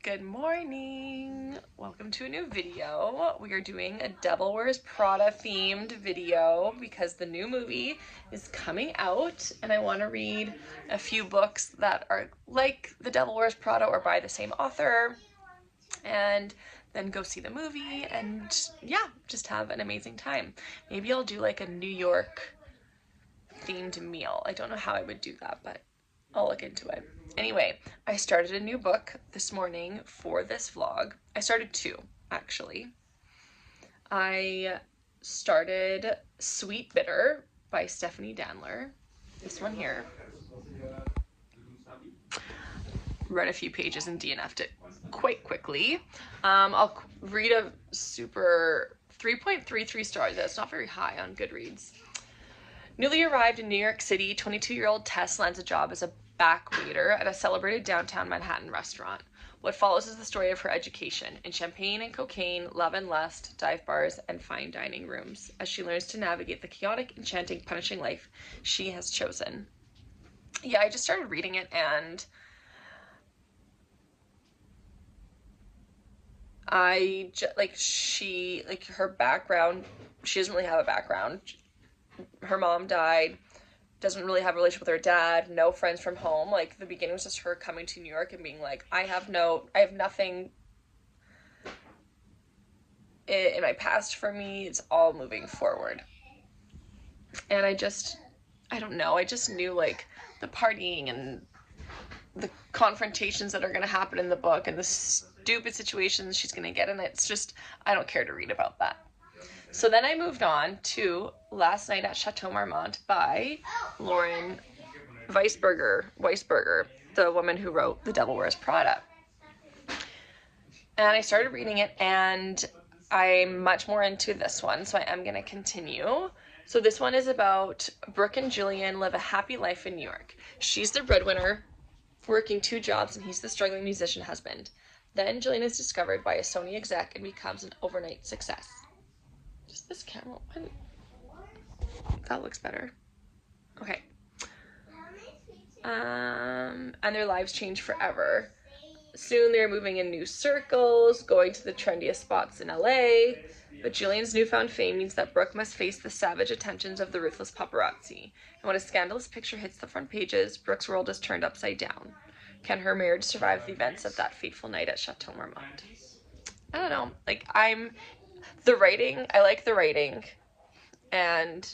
Good morning. Welcome to a new video. We are doing a Devil Wears Prada themed video because the new movie is coming out and I want to read a few books that are like The Devil Wears Prada or by the same author, and then go see the movie and yeah, just have an amazing time. Maybe I'll do like a New York themed meal. I don't know how I would do that, but I'll look into it. Anyway, I started a new book this morning for this vlog. I started two, actually. I started Sweet Bitter by Stephanie Danler. This one here. Read a few pages and DNF'd it quite quickly. I'll read a super 3.33 stars. That's not very high on Goodreads. Newly arrived in New York City, 22-year-old Tess lands a job as a back waiter at a celebrated downtown Manhattan restaurant. What follows is the story of her education in champagne and cocaine, love and lust, dive bars, and fine dining rooms, as she learns to navigate the chaotic, enchanting, punishing life she has chosen. Yeah, I just started reading it, and her background, she doesn't really have a background. Her mom died, doesn't really have a relationship with her dad, no friends from home. Like, the beginning was just her coming to New York and being like, I have nothing in my past for me. It's all moving forward. And I don't know, I just knew like the partying and the confrontations that are going to happen in the book and the stupid situations she's going to get in. It's just, I don't care to read about that. So then I moved on to Last Night at Chateau Marmont by Lauren Weisberger, the woman who wrote The Devil Wears Prada. And I started reading it, and I'm much more into this one, so I am going to continue. So this one is about Brooke and Julian live a happy life in New York. She's the breadwinner, working 2 jobs, and he's the struggling musician husband. Then Julian is discovered by a Sony exec and becomes an overnight success. Just this camera one. That looks better. Okay. And their lives change forever. Soon they're moving in new circles, going to the trendiest spots in LA. But Julian's newfound fame means that Brooke must face the savage attentions of the ruthless paparazzi. And when a scandalous picture hits the front pages, Brooke's world is turned upside down. Can her marriage survive the events of that fateful night at Chateau Marmont? I don't know. Like, I like the writing and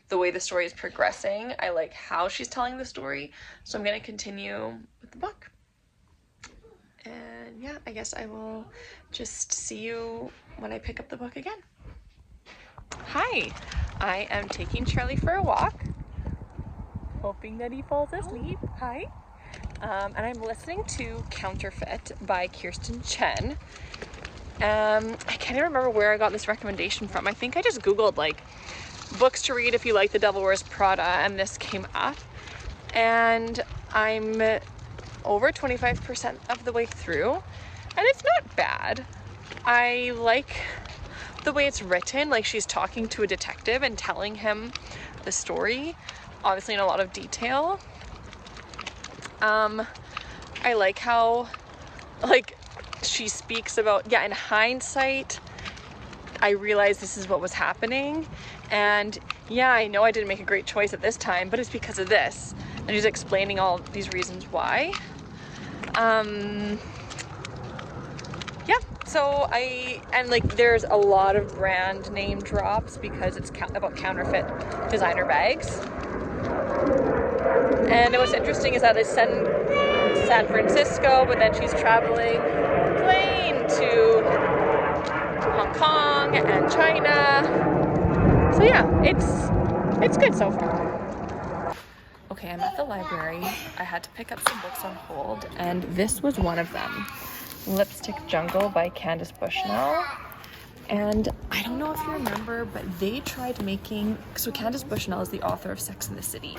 the way the story is progressing. I like how she's telling the story, so I'm going to continue with the book. And yeah, I guess I will just see you when I pick up the book again. Hi, I am taking Charlie for a walk, hoping that he falls asleep. Hi. And I'm listening to Counterfeit by Kirsten Chen. I can't even remember where I got this recommendation from. I think I just Googled like books to read if you like The Devil Wears Prada, and this came up. And I'm over 25% of the way through, and it's not bad. I like the way it's written. Like, she's talking to a detective and telling him the story, obviously in a lot of detail. I like how, like, she speaks about, in hindsight, I realized this is what was happening, and yeah, I know I didn't make a great choice at this time, but it's because of this. And she's explaining all these reasons why. So there's a lot of brand name drops because it's about counterfeit designer bags. And what's interesting is that it's San Francisco, but then she's traveling plane to Hong Kong and China. So yeah, it's good so far. Okay, I'm at the library. I had to pick up some books on hold, and this was one of them. Lipstick Jungle by Candace Bushnell. And I don't know if you remember, but they tried making, so Candace Bushnell is the author of Sex and the City,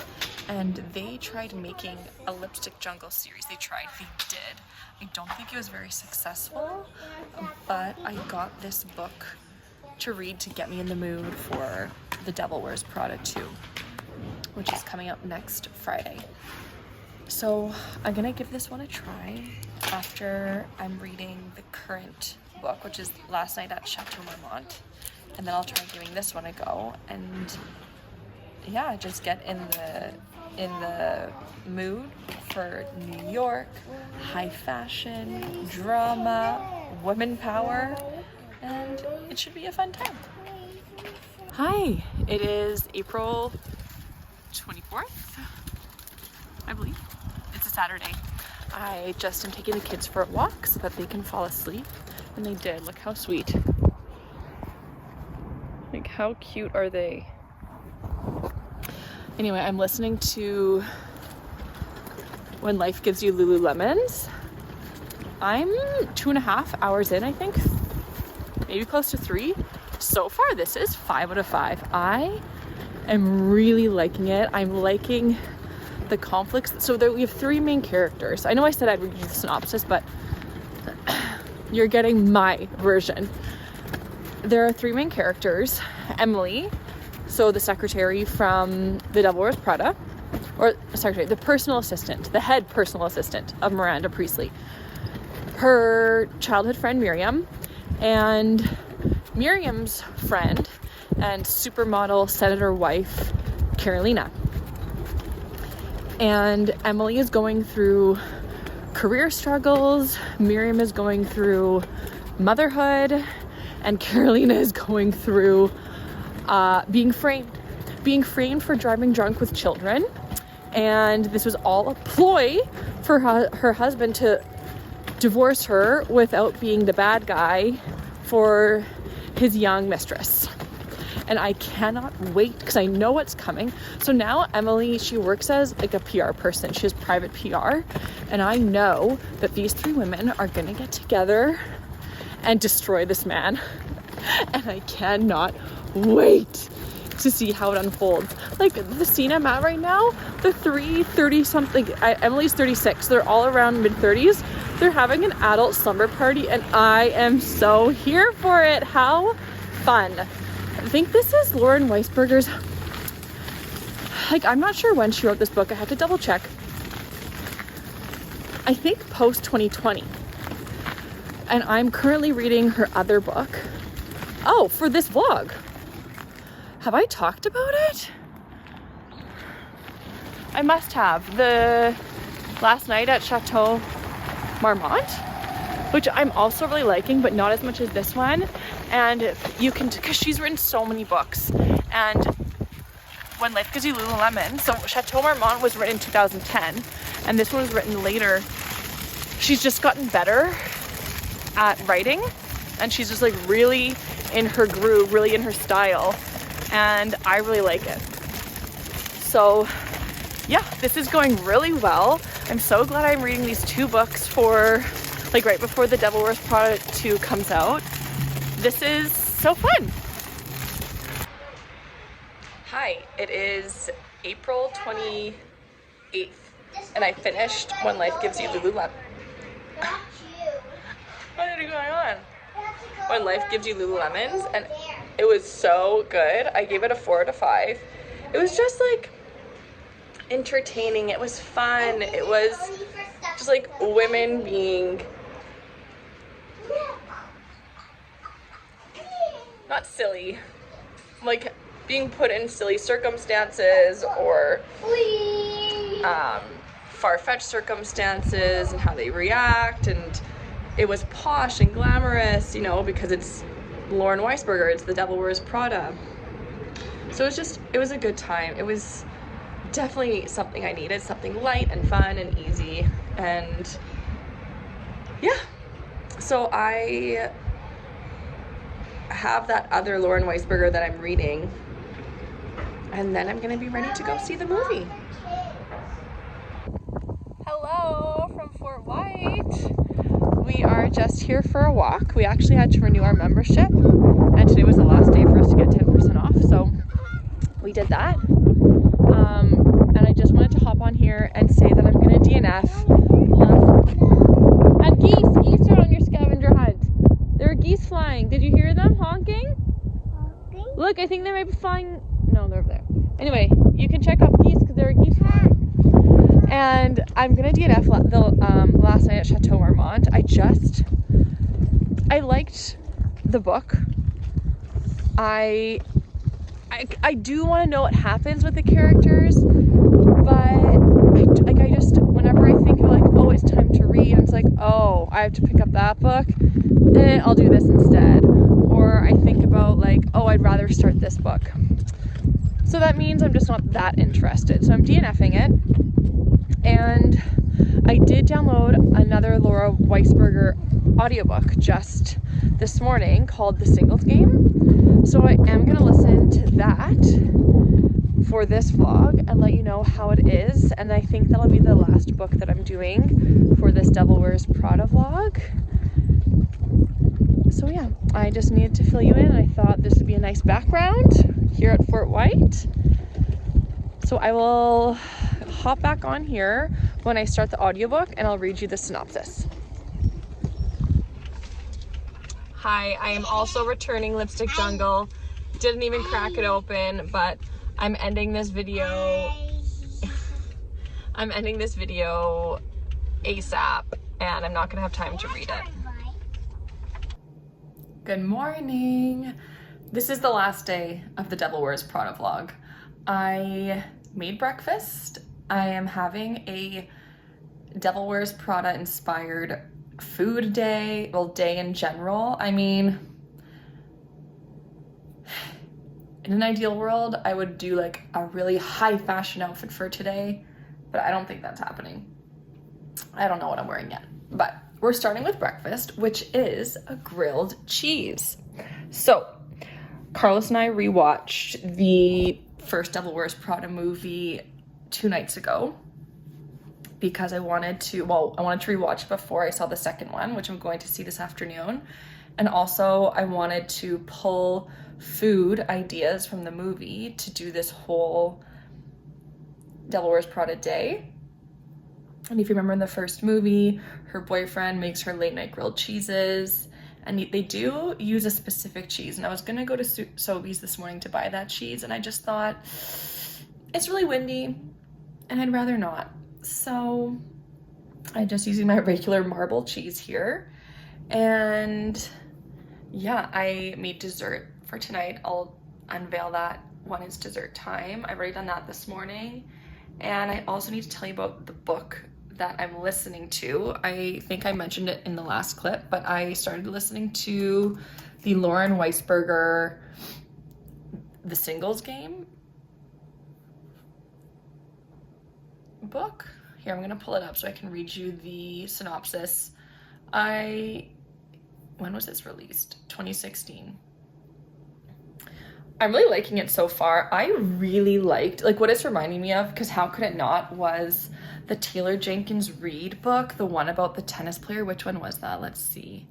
and they tried making a Lipstick Jungle series. They did. I don't think it was very successful, but I got this book to read to get me in the mood for The Devil Wears Prada 2, which is coming out next Friday. So I'm gonna give this one a try. after I'm reading the current book, which is Last Night at Chateau Marmont, and then I'll try giving this one a go, and yeah, just get in the mood for New York, high fashion, drama, women power, and it should be a fun time. Hi, it is April 24th, I believe. It's a Saturday. I just am taking the kids for a walk so that they can fall asleep, and they did. Look how sweet. Like, how cute are they? Anyway, I'm listening to When Life Gives You Lululemons. I'm 2.5 hours in, I think. Maybe close to 3. So far, this is 5 out of 5. I am really liking it. I'm liking the conflicts. So we have 3 main characters. I know I said I'd read you the synopsis, but you're getting my version. There are 3 main characters. Emily, so the secretary from The Devil Wears Prada, or secretary, the personal assistant, the head personal assistant of Miranda Priestley. Her childhood friend Miriam, and Miriam's friend and supermodel senator wife Carolina. And Emily is going through career struggles, Miriam is going through motherhood, and Carolina is going through being framed for driving drunk with children. And this was all a ploy for her husband to divorce her without being the bad guy for his young mistress. And I cannot wait because I know what's coming. So now Emily, she works as like a PR person. She has private PR. And I know that these 3 women are going to get together and destroy this man. And I cannot wait to see how it unfolds. Like the scene I'm at right now, the 30 something, Emily's 36. They're all around mid-30s. They're having an adult slumber party and I am so here for it. How fun. I think this is Lauren Weisberger's, like, I'm not sure when she wrote this book. I have to double check. I think post 2020. And I'm currently reading her other book. Oh, for this vlog. Have I talked about it? I must have. The Last Night at Chateau Marmont, which I'm also really liking, but not as much as this one. And you can, because she's written so many books. And When Life Gives You Lululemons, so Chateau Marmont was written in 2010, and this one was written later. She's just gotten better at writing, and she's just like really in her groove, really in her style, and I really like it. So yeah, this is going really well. I'm so glad I'm reading these 2 books for, like, right before The Devil Wears Prada 2 comes out. This is so fun. Hi, it is April 28th, and I finished When Life Gives You Lululemons. What is going on? When Life Gives You Lululemons, and it was so good. I gave it a 4 out of 5. It was just like entertaining. It was fun. It was just like women being not silly, like being put in silly circumstances or far-fetched circumstances and how they react. And it was posh and glamorous, you know, because it's Lauren Weisberger, it's The Devil Wears Prada. So it was a good time. It was definitely something I needed, something light and fun and easy. And yeah, so I have that other Lauren Weisberger that I'm reading, and then I'm gonna be ready to go see the movie. Hello from Fort White. We are just here for a walk. We actually had to renew our membership, and today was the last day for us to get 10% off, so we did that. And I just wanted to hop on here and say that I'm gonna DNF. And geese are on your scavenger hunt. There are geese flying. Did you hear them honking? Look, I think they might be flying. No, they're over there. Anyway, you can check out geese because there are geese flying. And I'm gonna DNF last night at Chateau Marmont. I liked the book. I do want to know what happens with the characters, but I just, whenever I think of like, oh, it's time to read, it's like, oh, I have to pick up that book, I'll do this instead. Or I think about like, oh, I'd rather start this book. So that means I'm just not that interested. So I'm DNFing it. And I did download another Lauren Weisberger audiobook just this morning called The Singles Game. So I am going to listen to that for this vlog and let you know how it is. And I think that'll be the last book that I'm doing for this Devil Wears Prada vlog. So yeah, I just needed to fill you in. I thought this would be a nice background here at Fort White. So I will hop back on here when I start the audiobook and I'll read you the synopsis. Hi, I am also returning Lipstick Jungle. Didn't even crack it open, but I'm ending this video. I'm ending this video ASAP, and I'm not gonna have time to read it. Good morning. This is the last day of the Devil Wears Prada vlog. I made breakfast. I am having a Devil Wears Prada inspired food day, well, day in general. I mean, in an ideal world, I would do like a really high fashion outfit for today, but I don't think that's happening. I don't know what I'm wearing yet, but we're starting with breakfast, which is a grilled cheese. So Carlos and I rewatched the first Devil Wears Prada movie 2 nights ago because I wanted to rewatch before I saw the second one, which I'm going to see this afternoon. And also I wanted to pull food ideas from the movie to do this whole Devil Wears Prada day. And if you remember in the first movie, her boyfriend makes her late night grilled cheeses, and they do use a specific cheese. And I was gonna go to Sobeys this morning to buy that cheese, and I just thought, it's really windy, and I'd rather not. So I'm just using my regular marble cheese here. And yeah, I made dessert for tonight. I'll unveil that when it's dessert time. I've already done that this morning. And I also need to tell you about the book that I'm listening to. I think I mentioned it in the last clip, but I started listening to the Lauren Weisberger The Singles Game book. Here, I'm gonna pull it up so I can read you the synopsis. When was this released? 2016. I'm really liking it so far. I really liked, like, what it's reminding me of, because how could it not, was the Taylor Jenkins Reid book, the one about the tennis player. Which one was that? Let's see.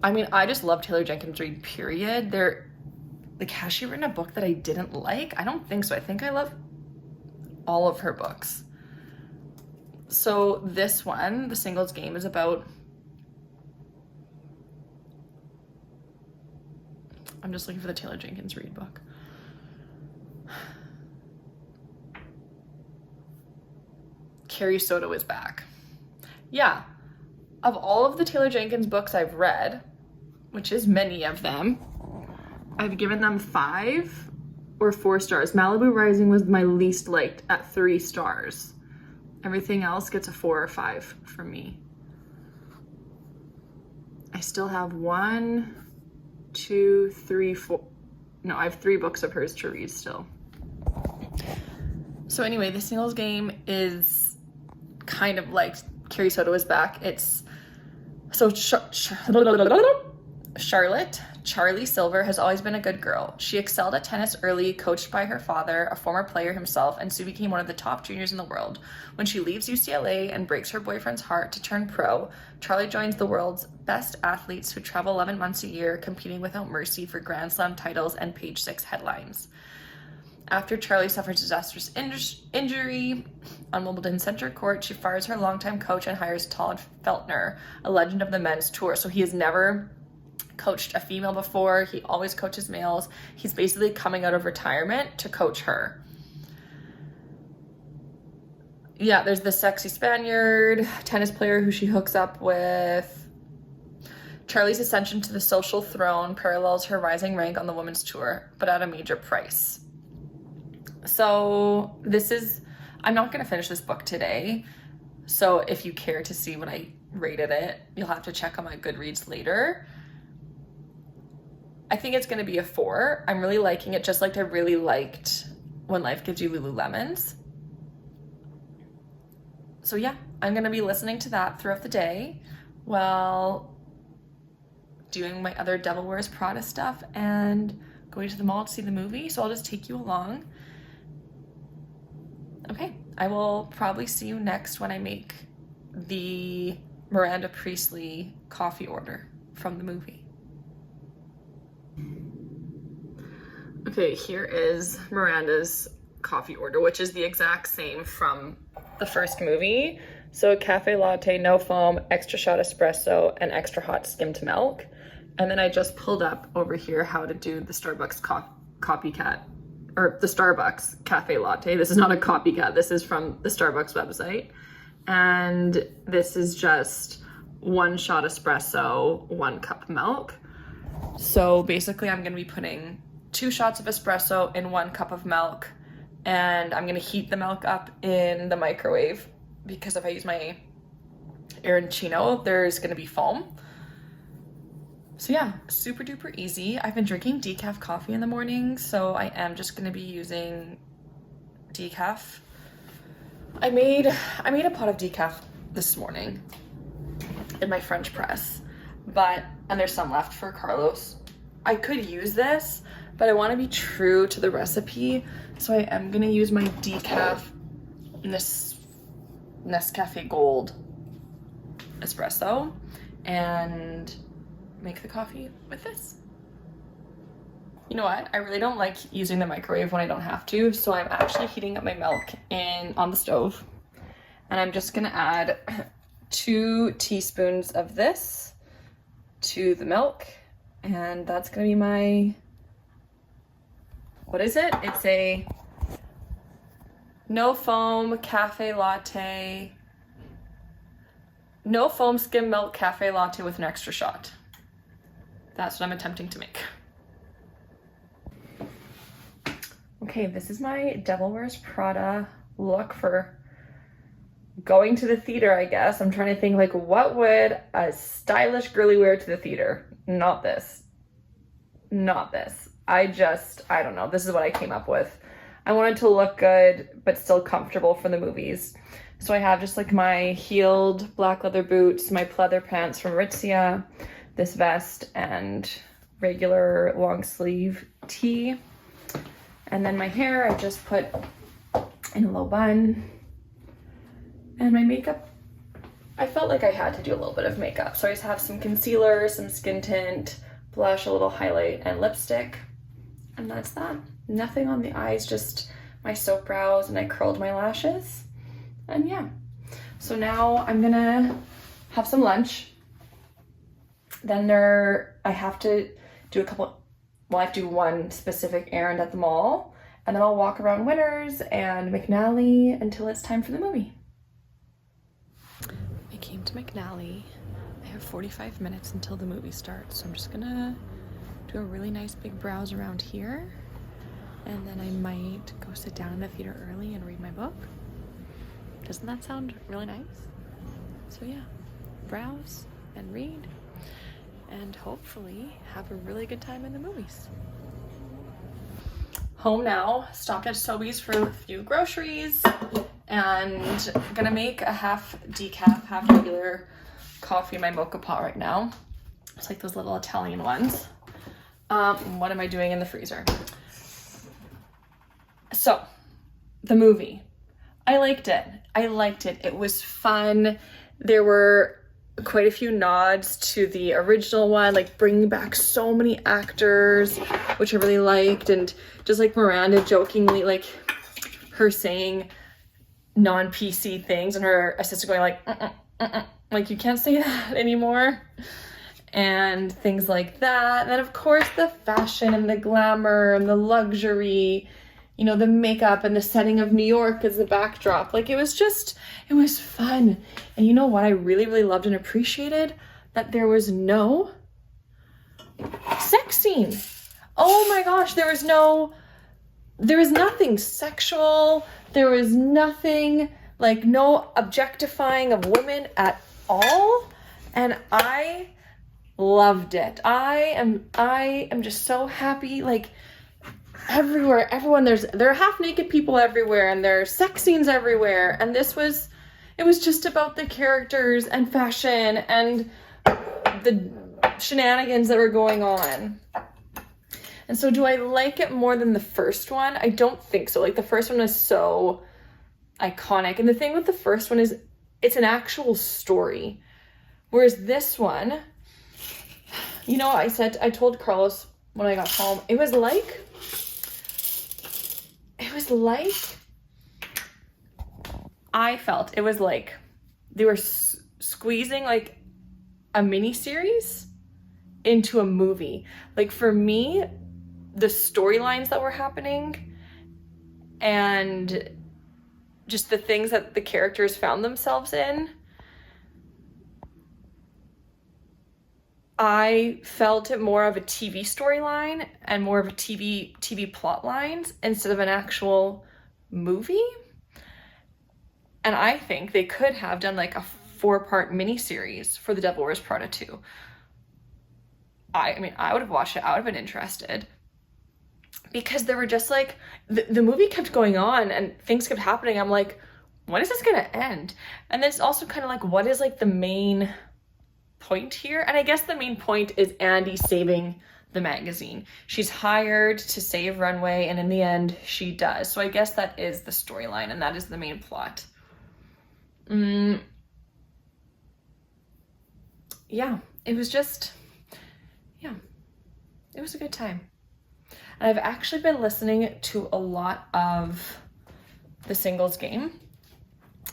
I mean, I just love Taylor Jenkins Reid, period. Like, has she written a book that I didn't like? I don't think so. I think I love all of her books. So this one, The Singles Game, is about, I'm just looking for the Taylor Jenkins Reid book. Carrie Soto is back. Yeah, of all of the Taylor Jenkins books I've read, which is many of them, I've given them 5 or 4 stars. Malibu Rising was my least liked at 3 stars. Everything else gets a 4 or 5 from me. I still have 1, 2, 3, 4. No, I have 3 books of hers to read still. So anyway, The Singles Game is kind of like Carrie Soto is back. It's so Charlotte, Charlie Silver, has always been a good girl. She excelled at tennis early, coached by her father, a former player himself, and soon became one of the top juniors in the world. When she leaves UCLA and breaks her boyfriend's heart to turn pro, Charlie joins the world's best athletes who travel 11 months a year, competing without mercy for Grand Slam titles and Page 6 headlines. After Charlie suffers disastrous injury on Wimbledon Center Court, she fires her longtime coach and hires Todd Feltner, a legend of the men's tour. So he has never coached a female before. He always coaches males. He's basically coming out of retirement to coach her. yeah, there's the sexy Spaniard tennis player who she hooks up with. Charlie's ascension to the social throne parallels her rising rank on the women's tour, but at a major price. So this is, I'm not going to finish this book today. So if you care to see what I rated it, you'll have to check on my Goodreads later. I think it's going to be a 4. I'm really liking it, just like I really liked When Life Gives You Lululemons. So yeah, I'm going to be listening to that throughout the day while doing my other Devil Wears Prada stuff and going to the mall to see the movie. So I'll just take you along. Okay, I will probably see you next when I make the Miranda Priestley coffee order from the movie. Okay, here is Miranda's coffee order, which is the exact same from the first movie. So a cafe latte, no foam, extra shot espresso, and extra hot skimmed milk. And then I just pulled up over here how to do the Starbucks copycat, or the Starbucks cafe latte. This is not a copycat, this is from the Starbucks website. And this is just 1 shot espresso, 1 cup milk. So basically I'm gonna be putting 2 shots of espresso in 1 cup of milk, and I'm gonna heat the milk up in the microwave because if I use my Arancino, there's gonna be foam. So yeah, super duper easy. I've been drinking decaf coffee in the morning, so I am just gonna be using decaf. I made a pot of decaf this morning in my French press, and there's some left for Carlos. I could use this, but I want to be true to the recipe, so I am gonna use my decaf Nescafe Gold espresso and make the coffee with this. You know what? I really don't like using the microwave when I don't have to, so I'm actually heating up my milk on the stove, and I'm just gonna add 2 teaspoons of this to the milk, and that's gonna be my, what is it? It's a no foam cafe latte, no foam skim milk cafe latte with an extra shot. That's what I'm attempting to make. Okay, this is my Devil Wears Prada look for going to the theater, I guess. I'm trying to think, like, what would a stylish girly wear to the theater? Not this. Not this. I don't know. This is what I came up with. I wanted to look good, but still comfortable for the movies. So I have just like my heeled black leather boots, my pleather pants from Aritzia, this vest, and regular long sleeve tee. And then my hair, I just put in a low bun. And my makeup, I felt like I had to do a little bit of makeup. So I just have some concealer, some skin tint, blush, a little highlight, and lipstick. And that's that. Nothing on the eyes, just my soap brows, and I curled my lashes. And yeah. So now I'm gonna have some lunch. Then I have to do I have to do one specific errand at the mall, and then I'll walk around Winners and McNally until it's time for the movie. I came to McNally. I have 45 minutes until the movie starts, so I'm just gonna do a really nice big browse around here, and then I might go sit down in the theater early and read my book. Doesn't that sound really nice? So yeah, browse and read, and hopefully have a really good time in the movies. Home now, stopped at Sobeys for a few groceries, and gonna make a half decaf, half regular coffee in my mocha pot right now. It's like those little Italian ones. What am I doing in the freezer? So, the movie. I liked it. It was fun. There were quite a few nods to the original one, like bringing back so many actors, which I really liked, and just like Miranda jokingly, like her saying non-PC things and her assistant going like, like you can't say that anymore, and things like that. And then of course the fashion and the glamour and the luxury you know, the makeup and the setting of New York as the backdrop. Like, it was fun. And you know what I really, really loved and appreciated? That there was no sex scene. Oh my gosh, there was nothing sexual. There was nothing, like, no objectifying of women at all. And I loved it. I am just so happy. Like, everywhere, there are half naked people everywhere, and there are sex scenes everywhere. And it was just about the characters and fashion and the shenanigans that were going on. And so do I like it more than the first one? I don't think so. Like, the first one was so iconic. And the thing with the first one is it's an actual story. Whereas this one, you know, I told Carlos when I got home, it was like I felt it was like they were squeezing like a mini series into a movie. Like, for me, the storylines that were happening and just the things that the characters found themselves in, I felt it more of a TV storyline and more of a TV plot lines instead of an actual movie. And I think they could have done like a 4-part miniseries for The Devil Wears Prada 2. I mean, I would have watched it. I would have been interested. Because there were just like, the movie kept going on and things kept happening. I'm like, when is this going to end? And then it's also kind of like, what is like the main point here? And I guess the main point is Andy saving the magazine. She's hired to save Runway, and in the end, she does. So I guess that is the storyline, and that is the main plot. Yeah, it was a good time. And I've actually been listening to a lot of the Singles Game.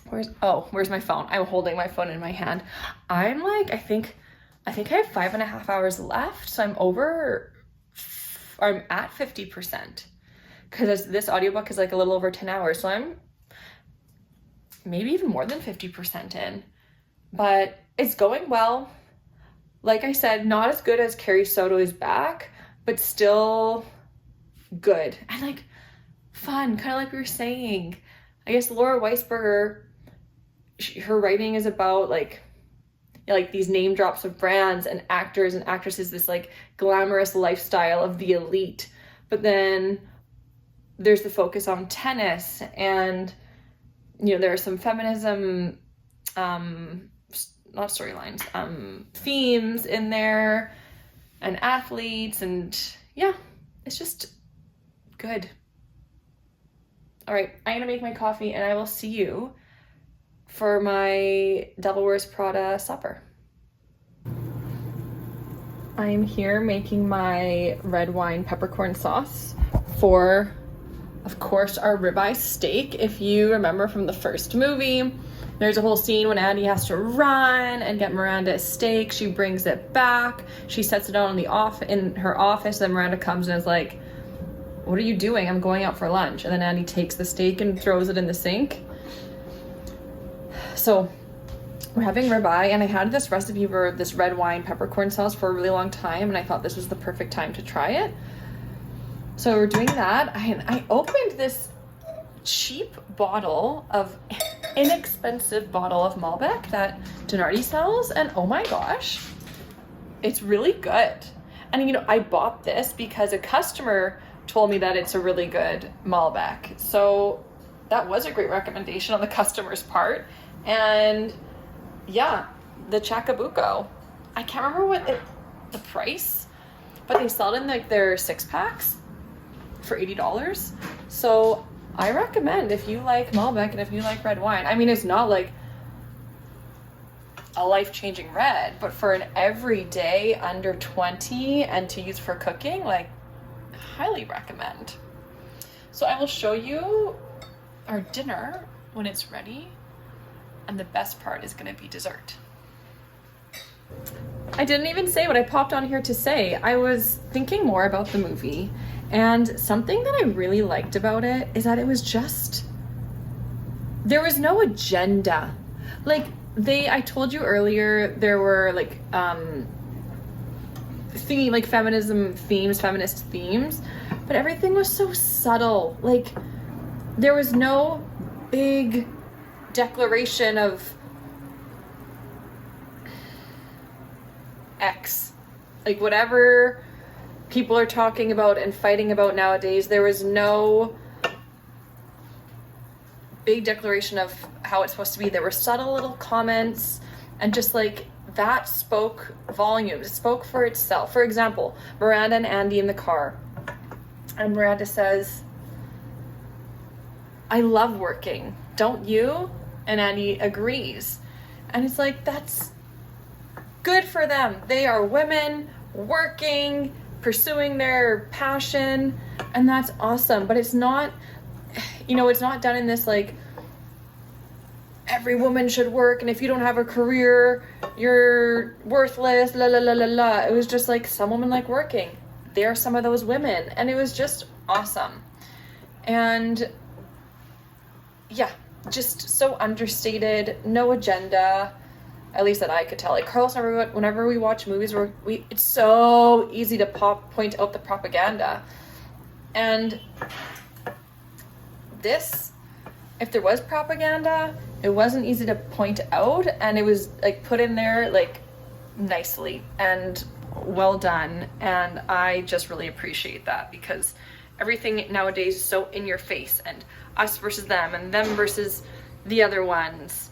Where's my phone? I'm holding my phone in my hand. I'm like, I think I have 5.5 hours left. So I'm at 50%. Because this audiobook is like a little over 10 hours. So I'm maybe even more than 50% in. But it's going well. Like I said, not as good as Carrie Soto is back, but still good. And like fun, kind of like we were saying. I guess Lauren Weisberger, her writing is about like these name drops of brands and actors and actresses, this like glamorous lifestyle of the elite. But then there's the focus on tennis, and you know, there are some feminism not storylines, themes in there, and athletes, and yeah, it's just good. All right, I'm gonna make my coffee, and I will see you for my Devil Wears Prada supper. I'm here making my red wine peppercorn sauce for, of course, our ribeye steak. If you remember from the first movie, there's a whole scene when Andy has to run and get Miranda a steak. She brings it back. She sets it out in her office. Then Miranda comes and is like, "What are you doing? I'm going out for lunch." And then Andy takes the steak and throws it in the sink. So we're having ribeye, and I had this recipe for this red wine peppercorn sauce for a really long time, and I thought this was the perfect time to try it. So we're doing that. I opened this cheap inexpensive bottle of Malbec that Denardi sells, and oh my gosh, it's really good. And you know, I bought this because a customer told me that it's a really good Malbec. So that was a great recommendation on the customer's part. And yeah, the Chacabuco, I can't remember the price, but they sell it in like their 6-packs for $80. So I recommend, if you like Malbec and if you like red wine. I mean, it's not like a life-changing red, but for an everyday under 20 and to use for cooking, like, highly recommend. So I will show you our dinner when it's ready, and the best part is going to be dessert. I didn't even say what I popped on here to say. I was thinking more about the movie, And something that I really liked about it is that it was just, there was no agenda. Like I told you earlier, there were like feminism themes, feminist themes, but everything was so subtle. Like there was no big declaration of X, like whatever people are talking about and fighting about nowadays. There was no big declaration of how it's supposed to be. There were subtle little comments, and just like that spoke volumes. It spoke for itself. For example, Miranda and Andy in the car, and Miranda says, "I love working, don't you?" And Andy agrees. And it's like, that's good for them. They are women working, pursuing their passion, and that's awesome. But it's not, it's not done in this like, every woman should work, and if you don't have a career, you're worthless, la la la la la. It was just like, some women like working. They are some of those women. And it was just awesome. And yeah, just so understated, no agenda, at least that I could tell. Like Carlos and I, whenever we watch movies, it's so easy to point out the propaganda. And this, if there was propaganda, it wasn't easy to point out, and it was like put in there like nicely and well done. And I just really appreciate that, because everything nowadays is so in your face, and us versus them, and them versus the other ones.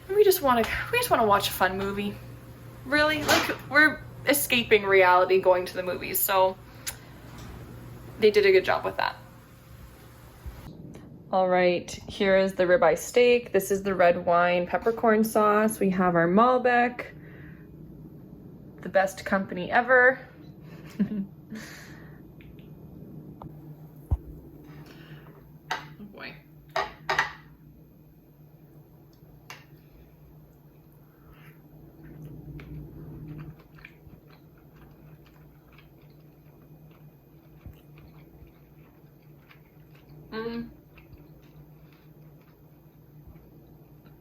And we just want to watch a fun movie. Really, like we're escaping reality going to the movies. So they did a good job with that. All right, here is the ribeye steak. This is the red wine peppercorn sauce. We have our Malbec, the best company ever. Oh boy.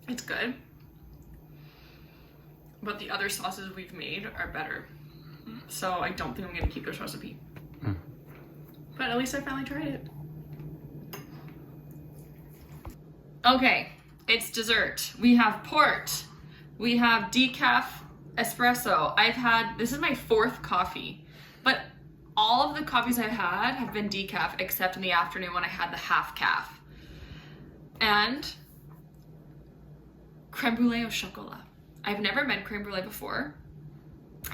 It's good, but the other sauces we've made are better, so I don't think I'm gonna keep this recipe. But at least I finally tried it. Okay, it's dessert. We have port, we have decaf espresso. This is my 4th coffee, but all of the coffees I've had have been decaf, except in the afternoon when I had the half calf. And creme brulee au chocolat. I've never made creme brulee before.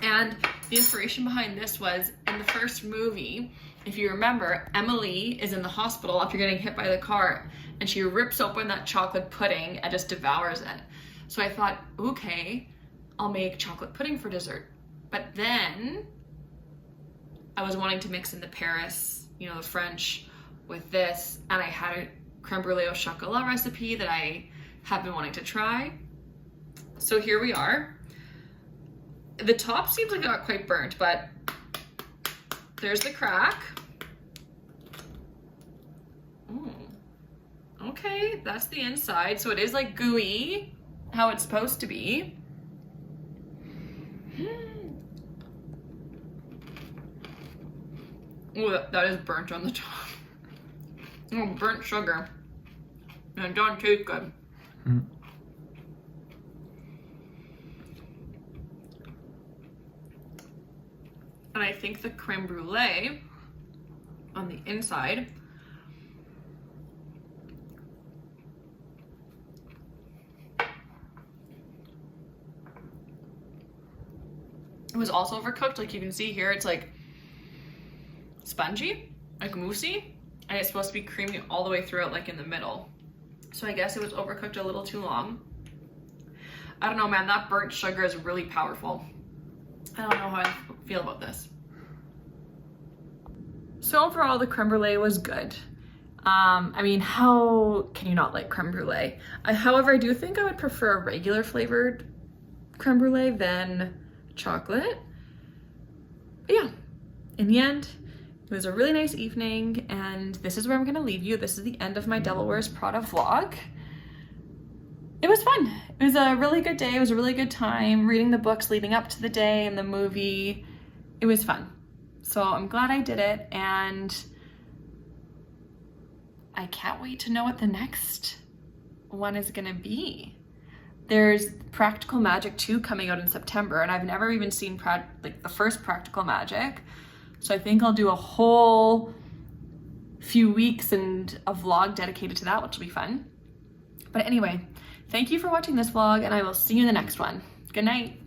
And the inspiration behind this was in the first movie, if you remember, Emily is in the hospital after getting hit by the car, and she rips open that chocolate pudding and just devours it. So I thought, okay, I'll make chocolate pudding for dessert. But then I was wanting to mix in the Paris, the French, with this, and I had a creme brulee au chocolat recipe that I have been wanting to try. So here we are. The top seems like it got quite burnt, but there's the crack. Ooh. Okay, that's the inside. So it is like gooey, how it's supposed to be. Ooh, that is burnt on the top. Oh, burnt sugar. And it doesn't taste good. And I think the creme brulee on the inside it was also overcooked. Like you can see here, it's like spongy, like moussey, and it's supposed to be creamy all the way throughout, like in the middle. So I guess it was overcooked a little too long. I don't know, man, that burnt sugar is really powerful. I don't know how I feel about this. So overall, the creme brulee was good. I mean, how can you not like creme brulee? However, I do think I would prefer a regular flavored creme brulee than chocolate. But yeah, in the end, It was a really nice evening, and this is where I'm gonna leave you. This is the end of my Devil Wears Prada vlog. It was fun. It was a really good day. It was a really good time reading the books leading up to the day and the movie. It was fun. So I'm glad I did it, and I can't wait to know what the next one is gonna be. There's Practical Magic 2 coming out in September, and I've never even seen the first Practical Magic. So I think I'll do a whole few weeks and a vlog dedicated to that, which will be fun. But anyway, thank you for watching this vlog, and I will see you in the next one. Good night.